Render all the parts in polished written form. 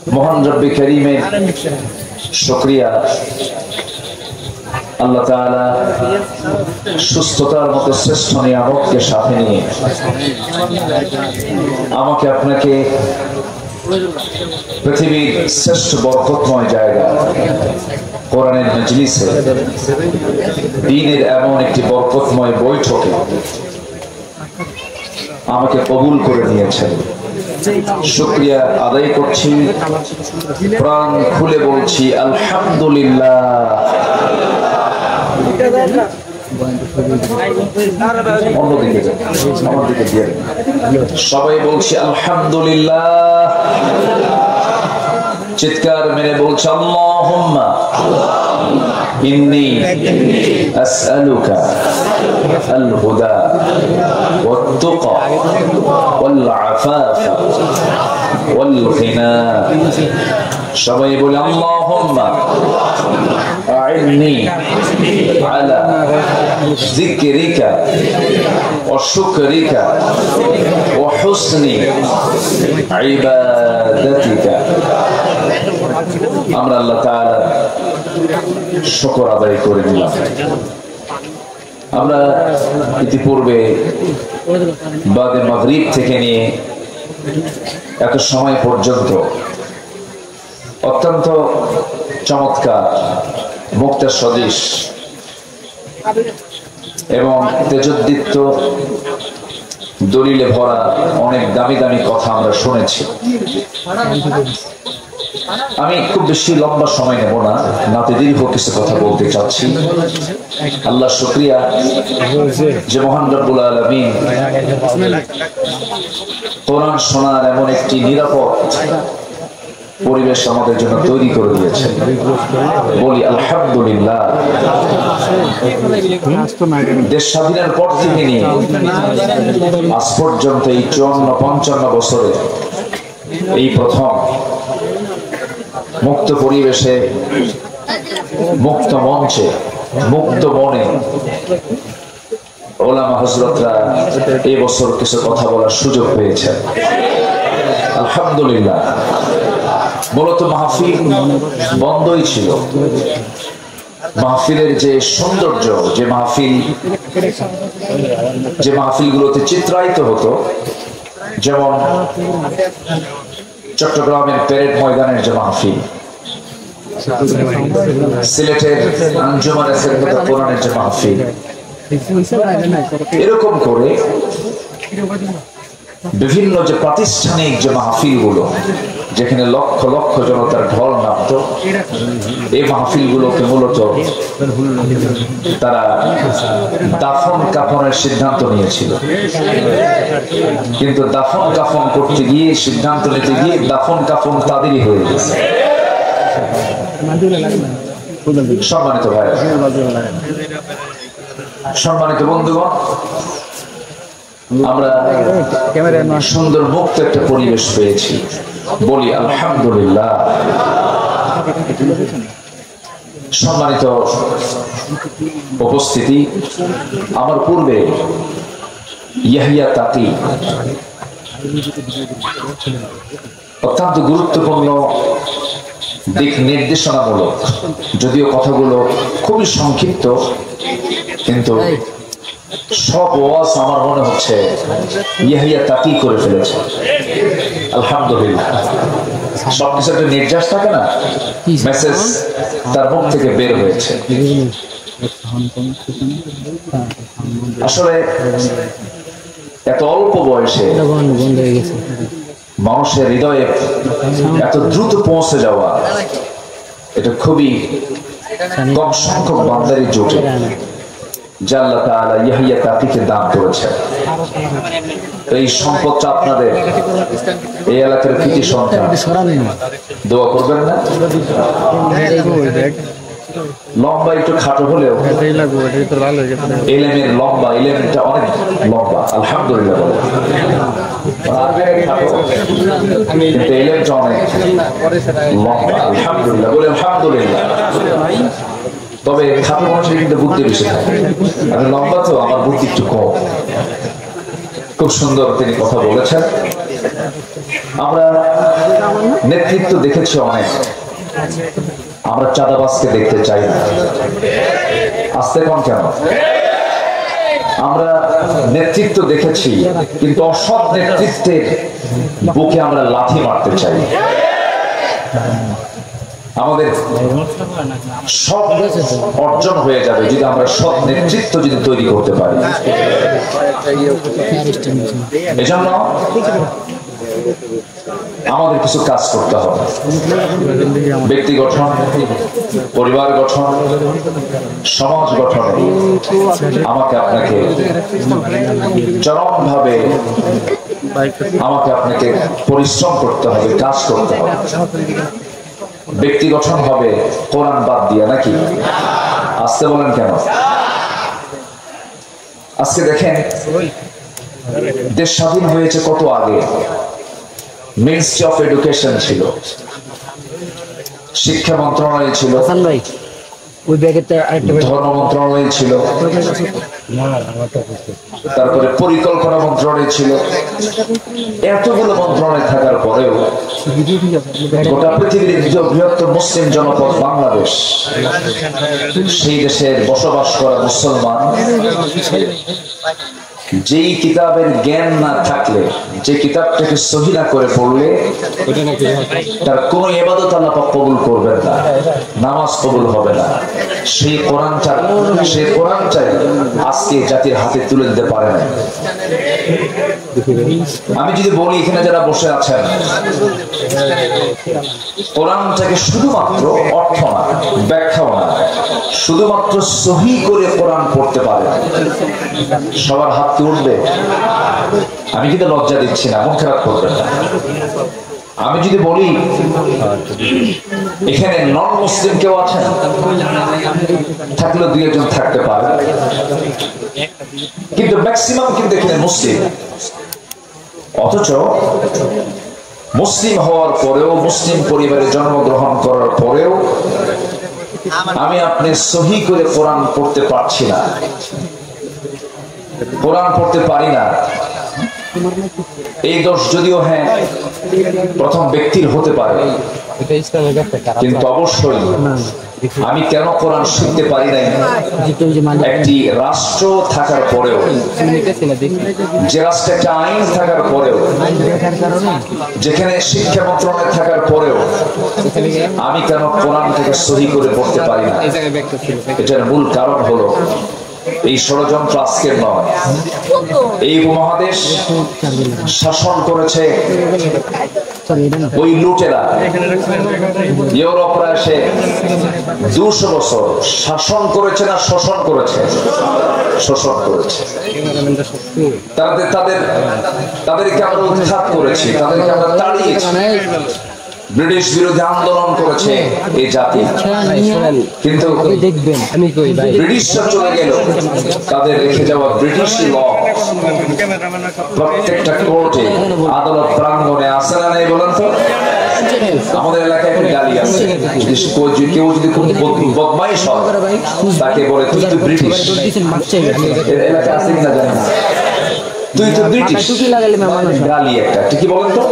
মহান রব্বে কারীমের শুকরিয়া, আল্লাহ তাআলা সুস্থতার মতো শ্রেষ্ঠ নিয়ামতকে সাথে নিয়ে আমাকে আপনাকে পৃথিবীর শ্রেষ্ঠ বরকতময় জায়গা কোরআনের মজলিসে, দ্বীনের এমন একটি বরকতময় বৈঠকে আমাকে কবুল করে নিয়েছেন। শুকরিয়া আদায় করছি, প্রাণ খুলে বলছি আলহামদুলিল্লাহ। সবাই বলছি আলহামদুলিল্লাহ, চিৎকার মেরে বলছি আল্লাহুম্মা ইন্নী আসআলুকা আল হুদা ওয়াত তুকা ওয়াল আফাফা ওয়াল গিনা। সবাই বলে আল্লাহুম্মা আ'ইন্নী আলা যিকরিকা ওয়া শুকরিকা ওয়া হুসনি ইবাদাতিকা। আমরা আল্লাহ তাআলা শুকর আদায় করে নিলাম। আমরা ইতিপূর্বে বাদে মাগরিব থেকে নিয়ে এত সময় পর্যন্ত অত্যন্ত চমৎকার, মুক্তা সদৃশ এবং তেজোদ্দীপ্ত দলিলে ভরা অনেক দামি দামি কথা আমরা শুনেছি। আমি খুব বেশি লম্বা সময় নেব না, নাতে দীর্ঘ কিছু কথা বলতে চাচ্ছি। আল্লাহ শুকরিয়া যে মহান রব্বুল আলামিন কোরআন শোনার এমন একটি নিরাপদ পরিবেশ আমাদের জন্য তৈরি করে দিয়েছে। বলি আলহামদুলিল্লাহ। দেশ স্বাধীনের পর থেকে নিয়ে আজ পর্যন্ত এই 54-55 বছরে এই প্রথম মুক্ত পরিবেশে, মুক্ত মঞ্চে, মুক্ত মনে ওলামা হযরতরা এই বছর কিছু কথা বলার সুযোগ পেয়েছেন। আলহামদুলিল্লাহ। মূলত মাহফিল বন্ধই ছিল। মাহফিলের যে সৌন্দর্য, যে মাহফিলগুলোতে চিত্রায়িত হতো, যেমন চট্টগ্রামের প্যারেড ময়দানের যে মাহফিল, সিলেটের আঞ্জুমানে খেদমত কোরআনের যে মাহফিল, এরকম করে বিভিন্ন যে প্রাতিষ্ঠানিক যে মাহফিলগুলো, যেখানে লক্ষ লক্ষ জনতার ঢল নামতো, এই মাহফিলগুলোকে মূলত তারা দাফন কাফনের সিদ্ধান্ত নিয়েছিল। কিন্তু দাফন কাফন করতে গিয়ে, সিদ্ধান্ত নিতে গিয়ে দাফন কাফন তাদেরই হয়ে গেছে। সম্মানিত ভাই, সম্মানিত বন্ধুগণ, আমরা সুন্দর মুক্ত একটা পরিবেশ পেয়েছি। বলি আলহামদুলিল্লাহ। সম্মানিত উপস্থিতি, আমার পূর্বে ইয়াহিয়া তাকি অত্যন্ত গুরুত্বপূর্ণ দিক নির্দেশনামূলক, যদিও কথাগুলো খুবই সংক্ষিপ্ত, কিন্তু সব ওয়াজ আমার মনে হচ্ছে ইয়াহিয়া তাকি করে ফেলেছে। আলহামদুলিল্লাহ। সবকিছু একটা নির্যাস থাকে না, মেসেজ তার মুখ থেকে বের হয়েছে। আসলে এত অল্প বয়সে মানুষের হৃদয়ে এত দ্রুত পৌঁছে যাওয়া, এটা খুবই কম সংখ্যক বান্দারই জোটে, যা আল্লাহ তাআলা ইয়াহিয়া তাকিকে দান করেছেন। এই সম্পদটা আপনাদের, এই এলাকার কৃতি সন্তান, দোয়া করবেন না? লম্বা একটু খাটো হলেও এলেমের লম্বা, এলেমেরটা অনেক লম্বা। আলহামদুলিল্লাহ। কিন্তু এলেমটা অনেক লম্বা। আলহামদুলিল্লাহ বলে আলহামদুলিল্লাহ। তবে খাটো মানুষের কিন্তু বুদ্ধি বেশি থাকে, আমি লম্বা তো আমার বুদ্ধি একটু কম। খুব সুন্দর তিনি কথা বলেছেন। আমরা নেতৃত্ব দেখেছি অনেক, আমরা চাঁদাবাজকে দেখতে চাই না। আসতে কম কেন? আমরা নেতৃত্ব দেখেছি, কিন্তু অসৎ নেতৃত্বের বুকে আমরা লাথি মারতে চাই। আমাদের সব অর্জন হয়ে যাবে যদি আমরা সৎ নেতৃত্ব যদি তৈরি করতে পারি। এজন্য আমাদের কিছু কাজ করতে হবে। ব্যক্তি গঠন, পরিবার গঠন, সমাজ গঠনে আমাকে আপনাকে চরমভাবে আমাকে আপনাকে পরিশ্রম করতে হবে, কাজ করতে হবে। ব্যক্তি গঠন হবে কোরআন বাদ দিয়া, নাকি? আসতে বলেন কেন? আজকে দেখেন, দেশ স্বাধীন হয়েছে কত আগে। মিনিস্ট্রি অফ এডুকেশন ছিল, শিক্ষা মন্ত্রণালয় ছিল, ধর্ম মন্ত্রণালয় ছিল, তারপরে পরিকল্পনা মন্ত্রণালয় ছিল। এতগুলো মন্ত্রণালয় থাকার পরেও গোটা পৃথিবীর বৃহত্তর মুসলিম জনপদ বাংলাদেশ, সেই দেশের বসবাস করা মুসলমান যেই কিতাবের জ্ঞান না থাকলে, যে কিতাবটাকে সহি না করে পড়লে তার কোন ইবাদত আল্লাহ পাক কবুল করবেন না, নামাজ কবুল হবে না। সেই কোরআনটাই আজকে জাতির হাতে তুলে দিতে পারে না। আমি যদি বলি, এখানে যারা বসে আছেন, কোরআনটাকে শুধুমাত্র অর্থ না, ব্যাখ্যাও না, শুধুমাত্র সহি করে কোরআন পড়তে পারে, সবার হাত উঠবে? আমি কিন্তু লজ্জা দিচ্ছি না, মন খারাপ করবেন না। আমি যদি বলি এখানে নন মুসলিম কেউ আছেন, থাকলে দুই একজন থাকতে পারে, কিন্তু ম্যাক্সিমাম কিন্তু এখানে মুসলিম। অথচ মুসলিম হওয়ার পরেও, মুসলিম পরিবারে জন্মগ্রহণ করার পরেও আমি আপনি সহি করে কোরআন পড়তে পারছি না, কোরআন পড়তে পারি না। এই দোষ যদিও হ্যাঁ প্রথম ব্যক্তির হতে পারে, কিন্তু অবশ্যই আমি কেন কোরআন শিখতে পারি নাই? একটি রাষ্ট্র থাকার পরেও, যে রাষ্ট্রে একটা আইন থাকার পরেও, যেখানে শিক্ষা মন্ত্রণালয় থাকার পরেও আমি কেন কোরআন থেকে সহি করে পড়তে পারি না? এটার মূল কারণ হলো এই ষড়যন্ত্র আজকের নয়। এই উপমহাদেশ শাসন করেছে ওই লুটেরা, ইউরোপরা এসে 200 বছর শাসন করেছে না শোষণ করেছে? শোষণ করেছে। তাদেরকে আমরা উৎখাত করেছি, তাদেরকে আমরা তাড়িয়েছি। ব্রিটিশ বিরোধী আন্দোলন করেছে এই জাতি, কিন্তু ব্রিটিশরা চলে গেল, তাদের রেখে যাওয়া ব্রিটিশ ল প্রত্যেকটা কোর্টে, আদালত প্রাঙ্গণে আছে না নেই বলেন তো? আমাদের এলাকায় একটা গালি আছে, কেউ যদি খুব বদমাইশ হয় তাকে বলে তুই তো ব্রিটিশ। এলাকা আছে কিনা জানি না, তুই তো ব্রিটিশ। গালি একটা, ঠিকই বলেন তো?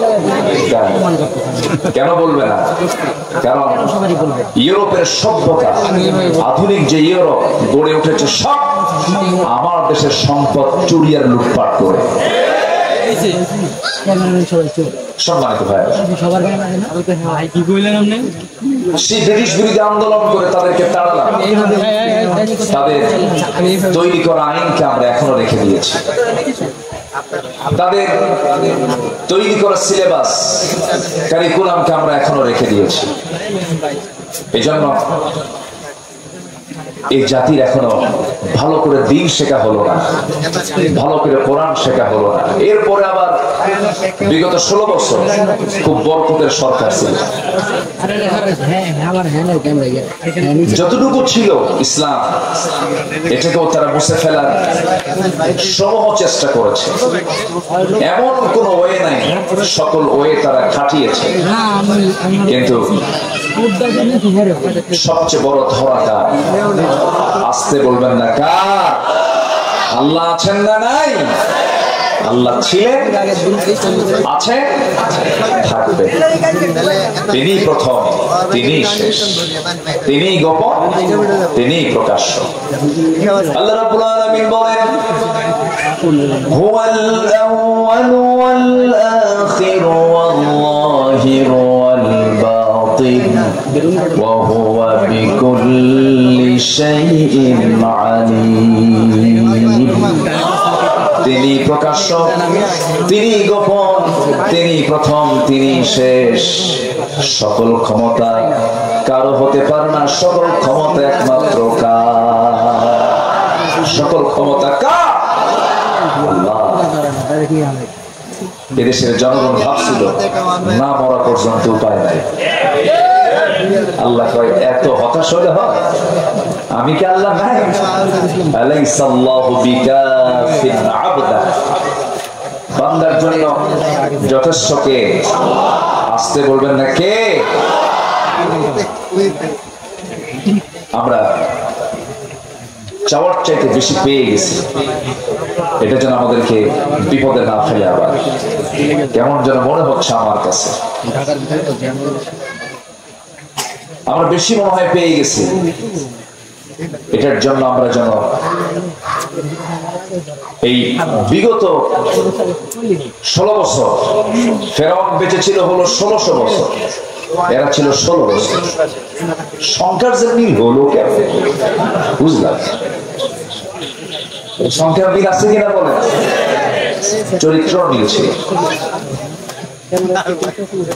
কেন বলবে না? কারণ ইউরোপের সভ্যতা, আধুনিক যে ইউরোপ গড়ে উঠেছে, সব আমার দেশের সম্পদ চুরি আর লুটপাট করে। সম্মানিত ভাই, সেই ব্রিটিশ বিরোধী আন্দোলন করে তাদেরকে তাড়ালাম, তাদের তৈরি করা আইনকে আমরা এখনো রেখে দিয়েছি, তাদের তৈরি করা সিলেবাস কারিকুলামকে আমরা এখনো রেখে দিয়েছি। এই জন্য এই জাতির এখনো ভালো করে দিন শেখা হলো না, ভালো করে কোরআন শেখা হলো না। এরপরে আবার বিগত 16 বছর খুব বরকতের সরকার ছিল, যতটুকু ছিল ইসলাম এটাকেও তারা মুছে ফেলার সমূহ চেষ্টা করেছে। এমন কোন ওয়ে নাই, সকল ওয়ে তারা খাটিয়েছে, কিন্তু সবচেয়ে বড় ধরাটা আসতে বলবেন না কার? আল্লাহ আছেন না নাই? আল্লাহ ছিলেন, আছে, থাকবে। তিনি প্রথম, তিনি শেষ, তিনি গোপন, তিনি প্রকাশ্য। আল্লাহ রাব্বুল আলামিন বলেন, হুয়াল আউয়ালু ওয়াল আখিরু ওয়াল যাহিরু ওয়াল বাতিন ওয়া হুয়া বিকুল্লি শাইইন আলীম। তিনি প্রকাশ্য, তিনি গোপন, তিনি প্রথম, তিনি শেষ। সকল ক্ষমতা কারো হতে পারে না, সকল ক্ষমতা একমাত্র কার? সকল ক্ষমতা কার? আল্লাহ। এদেশের জনগণ ভাবছিল না মরা পর্যন্ত উপায় নাই। আল্লাহ কয় এত হতাশ হলে হয়? আমি কি আল্লাহ নাই? আলাইসাল্লাহু বিকাফিন আবদা। বান্দার জন্য যথেষ্ট কে? আসতে বলবেন না কে? আমরা চাওয়ার চাইতে বেশি পেয়ে গেছি, এটা যেন আমাদেরকে বিপদে না ফেলে। আবার কেমন যেন মনে হচ্ছে আমার কাছে, আমরা বেশি মনে হয় পেয়ে গেছি। এটার জন্য আমরা যেন এই বিগত 16 বছর, ফেরাউন বেঁচে ছিল হলো 1600 বছর, এরা ছিল 16 বছর। সংখ্যার যে মিল হলো কেন বুঝলাম? সংখ্যার মিল আছে কিনা বলেন? চরিত্র মিল ছিল।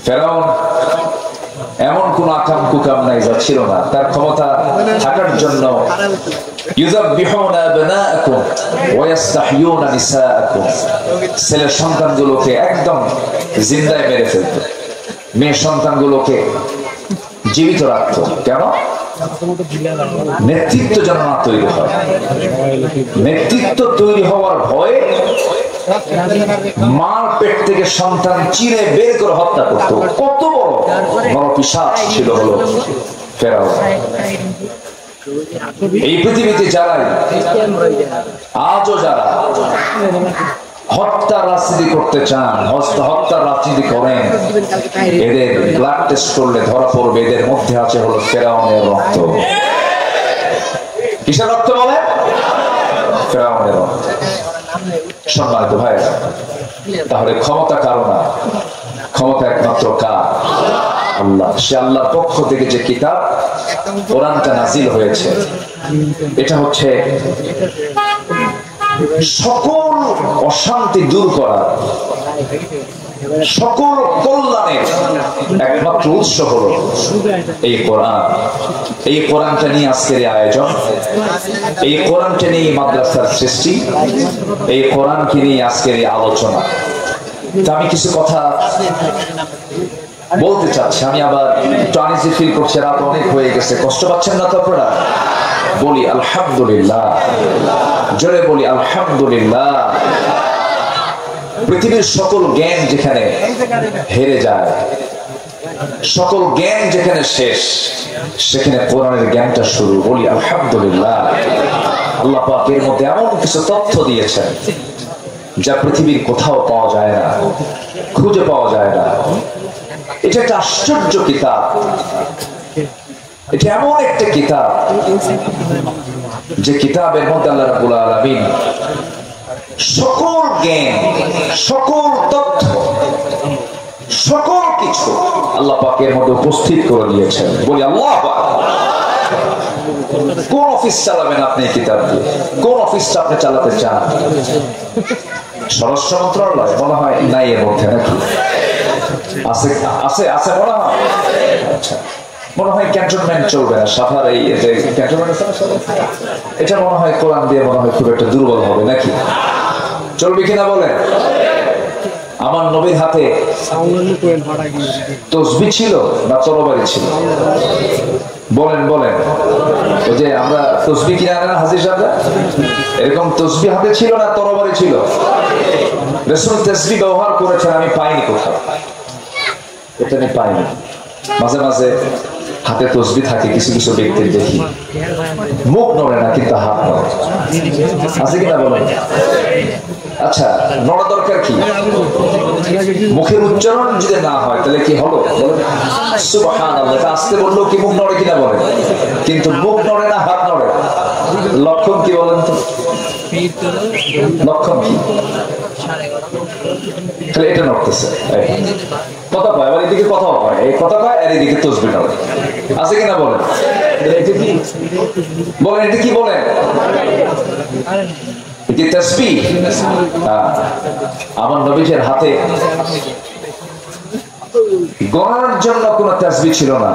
ফেরাউন এমন কোন আকাম কুকাম নাই যা ছিল না। তার ক্ষমতা থাকার জন্য ইউযাববিহুনা আবনাআকুম ওয়া ইস্তাহইয়ুনা নিসাআকুম, ছেলে সন্তানগুলোকে একদম জিন্দায় মেরে ফেলত, মেয়ে সন্তানগুলোকে জীবিত রাখত। কেন? নেতৃত্ব যেন না তৈরি হয়। নেতৃত্ব তৈরি হওয়ার ভয়ে মার পেট থেকে সন্তান চিরে বের করে হত্যা করত। কত বড় নরপিশাচ ছিল হলো ফেরাউন। এই পৃথিবীতে যারাই আজও যারা হত্যা রাজনীতি করতে চান, হত্যা রাজনীতি করেন, এদের ব্লাড টেস্ট করলে ধরা পড়বে এদের মধ্যে আছে হলো ফেরাউনের রক্ত। কিসের রক্ত বলে? ফেরাউনের রক্ত। সম্মানিত ভাইরা, তাহলে ক্ষমতা কারো না, ক্ষমতা একমাত্র কার? আল্লাহ। সে আল্লাহর পক্ষ থেকে যে কিতাব কোরআনটা নাজিল হয়েছে, এটা হচ্ছে সকল অশান্তি দূর করা, সকল কল্যাণের একমাত্র উৎস হলো এই কোরআন। এই কোরআনটা নিয়ে আজকের আয়োজন, এই কোরআনটা নিয়ে মাদ্রাসার সৃষ্টি, এই কোরআনকে নিয়ে আজকের এই আলোচনা। আমি কিছু কথা বলতে চাচ্ছি। আমি আবার একটু আনইজি ফিল করছি, রাত অনেক হয়ে গেছে। কষ্ট পাচ্ছেন না তো আপনারা? বলি আলহামদুলিল্লাহ, জোরে বলি আলহামদুলিল্লাহ। পৃথিবীর সকল জ্ঞান যেখানে হেরে যায়, সকল জ্ঞান যেখানে শেষ, সেখানে কোরআনের জ্ঞানটা শুরু। বলি আলহামদুলিল্লাহ। আল্লাহ পাক এর মধ্যে এমন কিছু তথ্য দিয়েছেন যা পৃথিবীর কোথাও পাওয়া যায় না, খুঁজে পাওয়া যায় না। এটা একটা আশ্চর্য কিতাব। এটা এমন একটা কিতাব যে কিতাবের মধ্যে আল্লাহ রাব্বুল আলামিন সকল জ্ঞান, সকল তথ্য, সকল কিছু আল্লাহ পাকের মধ্যে উপস্থিত করে দিয়েছেন। বলি আল্লাহ পাক। কোন অফিস চালাবেন আপনি কিতাব দিয়ে? কোন অফিসটা আপনি চালাতে চান? স্বরাষ্ট্র মন্ত্রণালয় মনে হয় নাই এর মধ্যে, নাকি আছে? আছে আছে মনে হয়। আচ্ছা, মনে হয় ক্যান্টনমেন্ট চলবে না, সাফার এই ক্যান্টনমেন্ট, এটা মনে হয় কোরআন দিয়ে মনে হয় খুব একটা দুর্বল হবে, নাকি? চলবে কিনা বলেন? আমার নবীর হাতে তসবিহ ছিল না তরবারি ছিল? বলেন বলেন। ওই যে আমরা তসবিহ কিনে আনেন হাজির সাহেবরা, এরকম তসবিহ হাতে ছিল না তরবারি ছিল? রাসূল তসবিহ ব্যবহার করেছেন, আমি পাইনি কোথাও, এটা আমি পাইনি। মাঝে মাঝে হাতে তসবিহ থাকে কিছু কিছু ব্যক্তির দেখি, মুখ নড়ে না কিন্তু হাত নড়ে, আছে কিনা বলেন? আচ্ছা, নড়া দরকার কি? মুখের উচ্চারণ যদি না হয় তাহলে কি হলো? সুবহানাল্লাহ, আস্তে বললেও কি মুখ নড়ে কিনা বলেন? কিন্তু মুখ নড়ে না, হাত নড়ে, লক্ষণ কি বলেন তো? লক্ষণ কি? তাহলে এটা নড়তেছে, কথা কয়, আবার এদিকে কথাও কয়, এই কথা কয় আর এদিকে তসবিহ নড়ে, আছে কিনা বলেন? এটা কি বলেন? এটা কি বলেন? এটি তাসবিহ। আমার নবীর হাতে গণনার জন্য কোন তাসবিহ ছিল না,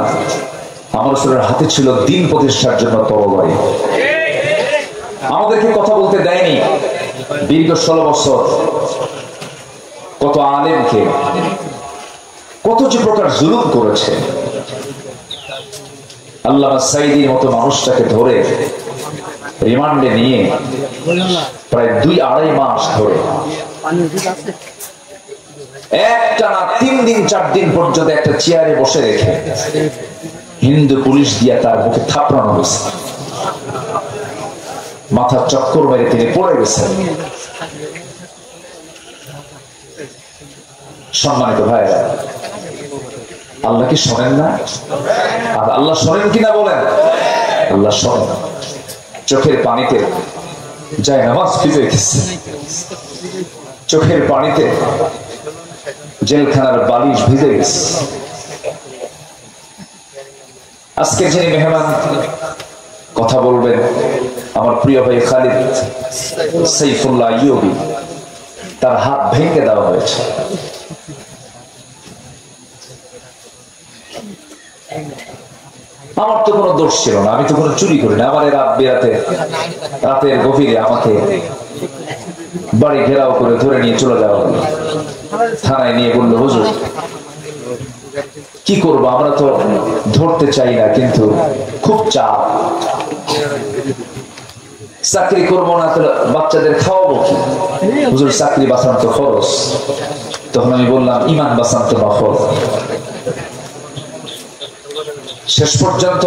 আমার রাসূলের হাতে ছিল দ্বীন প্রতিষ্ঠার জন্য তরবারি। আমাদেরকে কথা বলতে দেয়নি দীর্ঘ 16 বছর। কত আলেমকে কত যে প্রকার জুলুম করেছে। আল্লামা সাঈদীর মতো মানুষটাকে ধরে রিমান্ডে নিয়ে প্রায় 2-2.5 মাস ধরে একটানা 3 দিন 4 দিন পর্যন্ত একটা চেয়ারে বসে রেখে হিন্দু পুলিশ দিয়ে তার মুখে থাপড়ানো হয়েছে। মাথার চক্কর মেরে তিনি পড়ে গেছেন। সম্মানিত ভাইরা, আল্লাহ কি শোনেন না? আর আল্লাহ শোনেন কিনা বলেন? আল্লাহ শোনেন। চোখের পানিতে যায় নামাজ ভিজে গেছে, চোখের পানিতে জেলখানার বালিশ ভিজে গেছে। আজকে যিনি মেহমান কথা বলবেন, আমার প্রিয় ভাই খালিদ সাইফুল্লাহ আইয়ুবী, তার হাত ভেঙে দেওয়া হয়েছে। আমার তো কোনো দোষ ছিল না, আমি তো কোনো চুরি করি না। আমার রাতের গভীরে আমাকে বাড়ি ঘেরাও করে ধরে নিয়ে চলে যাওয়া হলো, থানায় নিয়ে বললো হুজুর কি করবো, আমরা তো ধরতে চাই না কিন্তু খুব চাপ, চাকরি করবো না তো বাচ্চাদের খাওয়াবো কি, হুজুর চাকরি বাঁচানো তো খরচ। তখন আমি বললাম ইমান বাঁচানো তো নফল। শেষ পর্যন্ত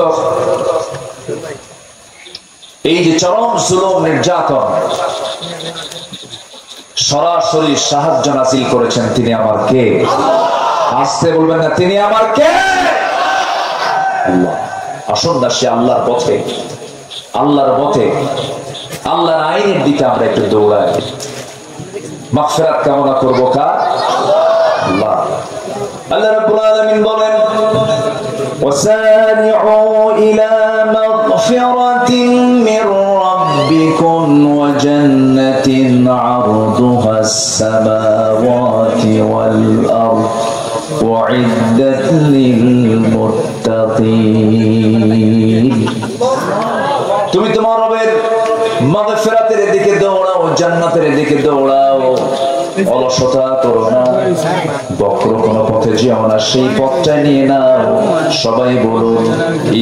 এই যে চরম জুলুম নির্যাতন, সরাসরি সাহায্য নাযিল করেছেন তিনি আমার কে? আসতে বলবেন না, তিনি আমার কে? আল্লাহ। আসুন না সে আল্লাহর পথে, আল্লাহর পথে, আল্লাহর আইনের দিকে আমরা একটু দৌড়াই। মাগফিরাত কামনা করবো কার? আল্লাহ। আল্লাহ রাব্বুল আলামিন বলেন وسارعوا إلى مغفرة من ربكم وجنة عرضها السماوات والأرض أعدت للمتقين। তুমি তোমার রবের মাগফিরাতের দিকে দৌড়াও, জান্নাতের দিকে দৌড়াও, অলসতা করো না, বক্র কোন পথে যেও না, সেই পথটা নিয়ে নাও। সবাই বলুন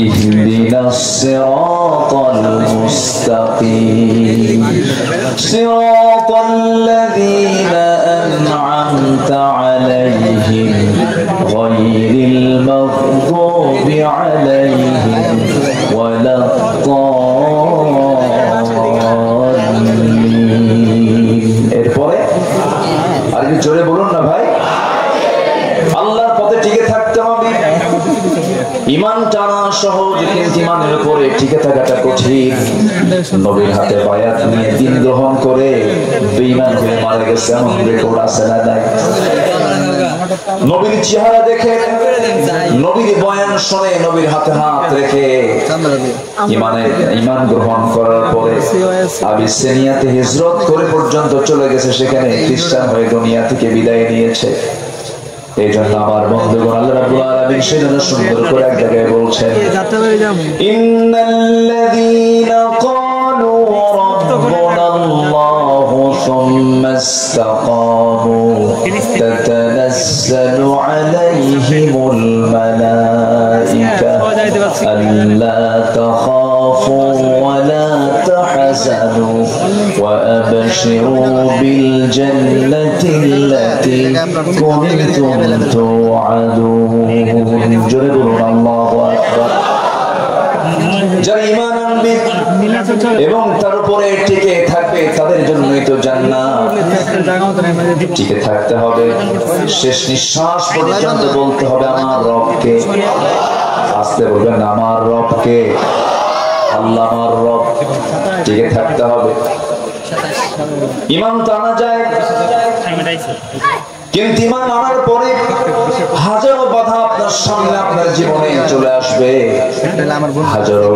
ইহদিনাস সিরাতাল মুস্তাকিম সিরাতাল্লাযীনা আন'আমতা আলাইহিম গায়রিল মাগদুবি আলাইহিম ওয়ালাদ-দাল্লিন। এরপরে আর কি জোরে বলুন না ভাই। আল্লাহর পথে টিকে থাকতে হবে। ঈমান টানা সহজ, কিন্তু ঈমানের উপরে টিকে থাকাটা কঠিন। নবীর হাতে বায়াত নিয়ে দ্বীন গ্রহণ করে বেঈমান হয়ে মারা গেছে এমন রেকর্ড আছে না নাই? নবীর চেহারা দেখে, নবীর বয়ান শুনে, নবীর হাতে হাত রেখে ঈমান গ্রহণ করার পরে আবিসিনিয়াতে হিজরত করে পর্যন্ত চলে গেছে, সেখানে খ্রিস্টান হয়ে দুনিয়া থেকে বিদায় নিয়েছে। এই জন্য আমার বন্ধুগণ, আল্লাহ রাব্বুল আলামিন সেজন্য সুন্দর করে এক জায়গায় বলছেন ইন্নাল্লাযীনা ক্বালু রাব্বুনাল্লাহু সুম্মা ইসতাকামু তাতানাজ্জালু আলাইহিমুল মালায়েকা আল্লা তাখাফু ওয়া লা তাহজানু ওয়া আবশিরু বিল জান্নাতিল্লাতী কুনতুম তুআদুন। জোরে বলুন বলুন আল্লাহু আকবার। যারা ঈমান আনবে এবং তার উপরে টিকে থাকবে তাদের জন্যই তো জান্নাত। টিকে থাকতে হবে, শেষ নিঃশ্বাস পর্যন্ত বলতে হবে আমার রবকে। আস্তে বলবেন আমার রবকে, আল্লাহ আমার রব। টিকে থাকতে হবে। ঈমান তো আনা যায়, কিন্তু ঈমান আনার পরে হাজারো বাধা আপনার সামনে আপনার জীবনে চলে আসবে। হাজারো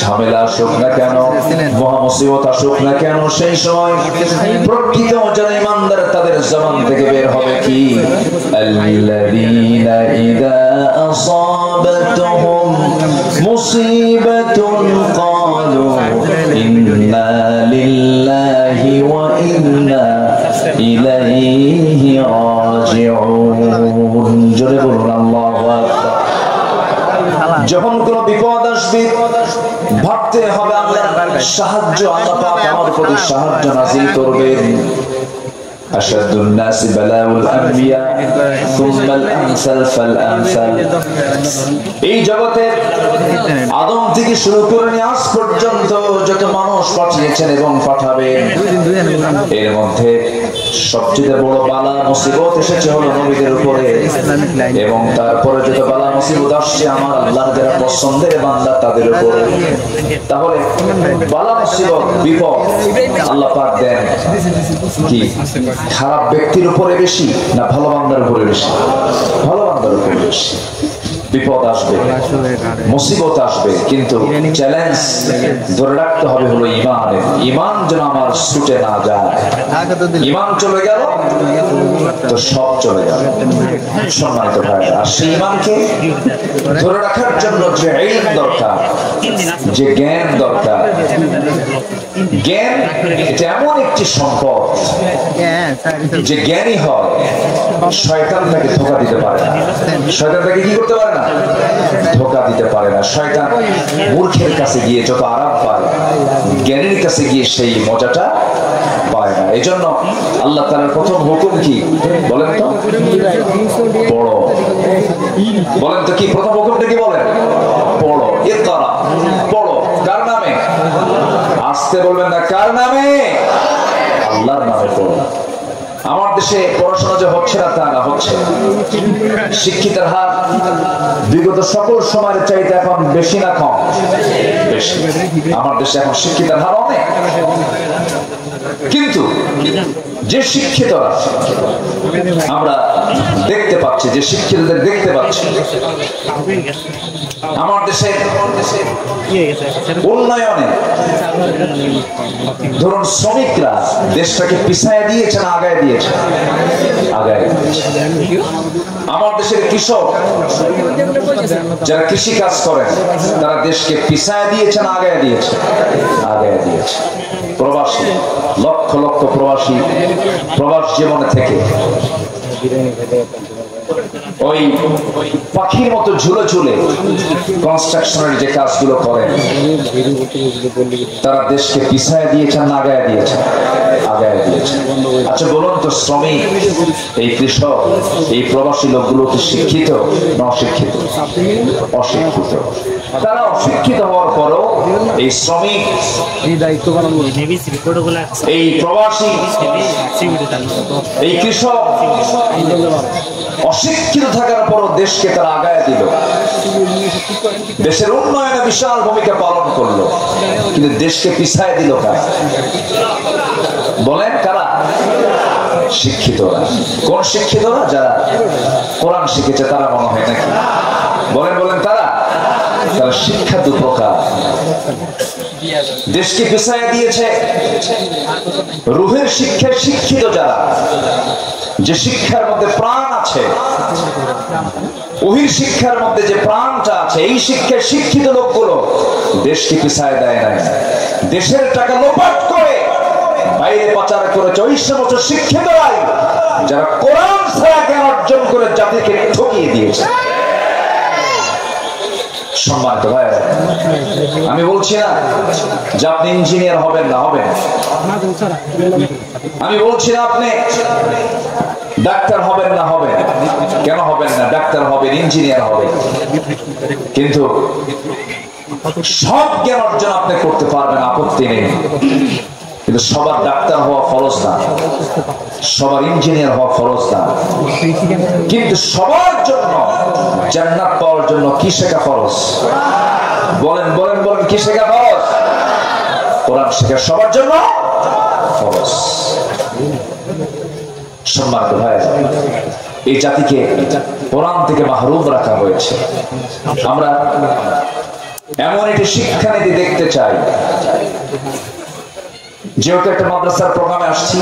ঝামেলা আসুক না কেন, মহা মুসিবত আসুক না কেন, সেই সময় প্রকৃত যারা ঈমানদার তাদের জবান থেকে বের হবে কি, আল্লাযীনা ইযা আসাবাতহুম মুসিবাতুন ক্বালু ইন্না লিল্লাহি ওয়া ইন্না ইলাইহি রাজিউন। জোরে বলুন আল্লাহু আকবার। যখন কোনো বিপদ আসবে ভাবতে হবে আল্লাহর সাহায্য, আল্লাহ পাক আমার প্রতি সাহায্য নাযিল করবেন। আশাদুন নাস বালাউল আম্বিয়া সুম্মাল আমসাল ফাল আমসাল। এই জগতে আদম থেকে শুরু করে আজ পর্যন্ত যত মানুষ পাঠিয়েছেন এবং পাঠাবেন, এর মধ্যে সবচেয়ে বড় বালা মুসিবত এসেছে হলো নবীদের উপরে, এবং তারপরে যত বালা মুসিবত আসছে আমার আল্লাহর যারা পছন্দের বান্দা তাদের উপরে। তাহলে বালা মুসিবত বিপদ আল্লাহ পাক দেন কি খারাপ ব্যক্তির উপরে বেশি না ভালো বান্দার উপরে বেশি? ভালো বান্দার উপরে বেশি। বিপদ আসবে, মুসিবত আসবে, কিন্তু চ্যালেঞ্জ ধরে রাখতে হবে হলো ঈমানের। ঈমান যেন আমার ছুটে না যায়। ঈমান চলে গেল তো সব চলে গেল। সম্মানিত ভাই, আর সেই ঈমানকে ধরে রাখার জন্য যে ইলম দরকার, যে জ্ঞান দরকার, জ্ঞান এটা এমন একটি সম্পদ যে জ্ঞানী হয় শয়তান তাকে ধোঁকা দিতে পারে না। শয়তান তাকে কি করতে পারে না? ধোঁকা দিতে পারে না। শয়তান মূর্খের কাছে গিয়ে যত আরাম পায়, জ্ঞানীর কাছে গিয়ে সেই মজাটা পায় না। এই জন্য আল্লাহ তাআলার প্রথম হুকুম কি বলেন তো? পড়ো। বলেন তো কি প্রথম হুকুমটা কি বলেন? পড়ো। ইকরা, পড়ো। কার নামে? আস্তে বলবেন না, কার নামে? আল্লাহর নামে পড়ো। আমার দেশে পড়াশোনা যে হচ্ছে না তা না, হচ্ছে। শিক্ষিতের হার বিগত সকল সময়ের চাইতে এখন বেশি না কম? বেশি। আমার দেশে এখন শিক্ষিতের হার অনেক, কিন্তু যে শিক্ষিতরা আমরা দেখতে পাচ্ছি, যে শিক্ষিতদের দেখতে পাচ্ছি, আমার দেশে উন্নয়নে ধরুন শ্রমিকরা দেশটাকে পিছায় দিয়েছে না আগায় দিয়েছে? আগায় দিয়েছে। আমার দেশের কৃষক যারা কৃষি কাজ করেন তারা দেশকে পিছায় দিয়েছে না আগায় দিয়েছে? আগায় দিয়েছে। প্রবাসী, লক্ষ লক্ষ প্রবাসী প্রবাস জীবনে থেকে ওই পাখির মতো ঝুলে ঝুলে কনস্ট্রাকশনের যে কাজগুলো করেন, তারা দেশকে পিছায় দিয়েছেন না আগায় দিয়েছেন? আগায় দিয়েছেন। আচ্ছা বলুন তো, শ্রমিক, এই কৃষক, এই প্রবাসী লোকগুলো কি শিক্ষিত না অশিক্ষিত? অশিক্ষিত। তারা অশিক্ষিত হওয়ার পরও এই শ্রমিক, এই প্রবাসী, এই কৃষক অশিক্ষিত থাকার পরও দেশকে তারা আগায় দিল, দেশের উন্নয়নে বিশাল ভূমিকা পালন করলো, কিন্তু দেশকে পিছায় দিল কারা? বলেন কারা? শিক্ষিতরা। কোন শিক্ষিতরা? যারা কোরআন শিখেছে তারা মনে হয় নাকি? বলেন বলেন তারা? তারা শিক্ষা দু প্রকার। দেশকে পিছায় দিয়েছে রুহের শিক্ষায় শিক্ষিত যারা, যে শিক্ষার মধ্যে প্রাণ আছে, ওহির শিক্ষার মধ্যে যে প্রাণটা আছে, এই শিক্ষায় শিক্ষিত লোকগুলো দেশকে পিছায় দেয় নাই। দেশের টাকা লোপাট করে বাইরে পাচার করেছে ওই সমস্ত শিক্ষিতরাই যারা কোরআন ছাড়া জ্ঞান অর্জন করে জাতিকে ঠকিয়ে দিয়েছে। সম্মানিত ভাই, আমি বলছি না যে আপনি ইঞ্জিনিয়ার হবেন না, হবেন। আমি বলছি না আপনি ডাক্তার হবেন না হবেন, কেন হবেন না? ডাক্তার হবেন, ইঞ্জিনিয়ার হবেন, কিন্তু সব জ্ঞান অর্জন আপনি করতে পারবেন, আপত্তি নেই। কিন্তু সবার ডাক্তার হওয়া ফরজ না, সবার ইঞ্জিনিয়ার হওয়া ফরজ না। কিন্তু সবার জন্য জান্নাত পাওয়ার জন্য কি শেখা ফরজ? বলেন বলেন বলেন, কি শেখা ফরজ? কোরআন শেখা সবার জন্য ফরজ। সম্মানিত ভাই, এই জাতিকে কোরআন থেকে মাহরুম রাখা হয়েছে। আমরা এমন একটি শিক্ষানীতি দেখতে চাই, যেহেতু একটা মাদ্রাসার প্রোগ্রামে আসছি,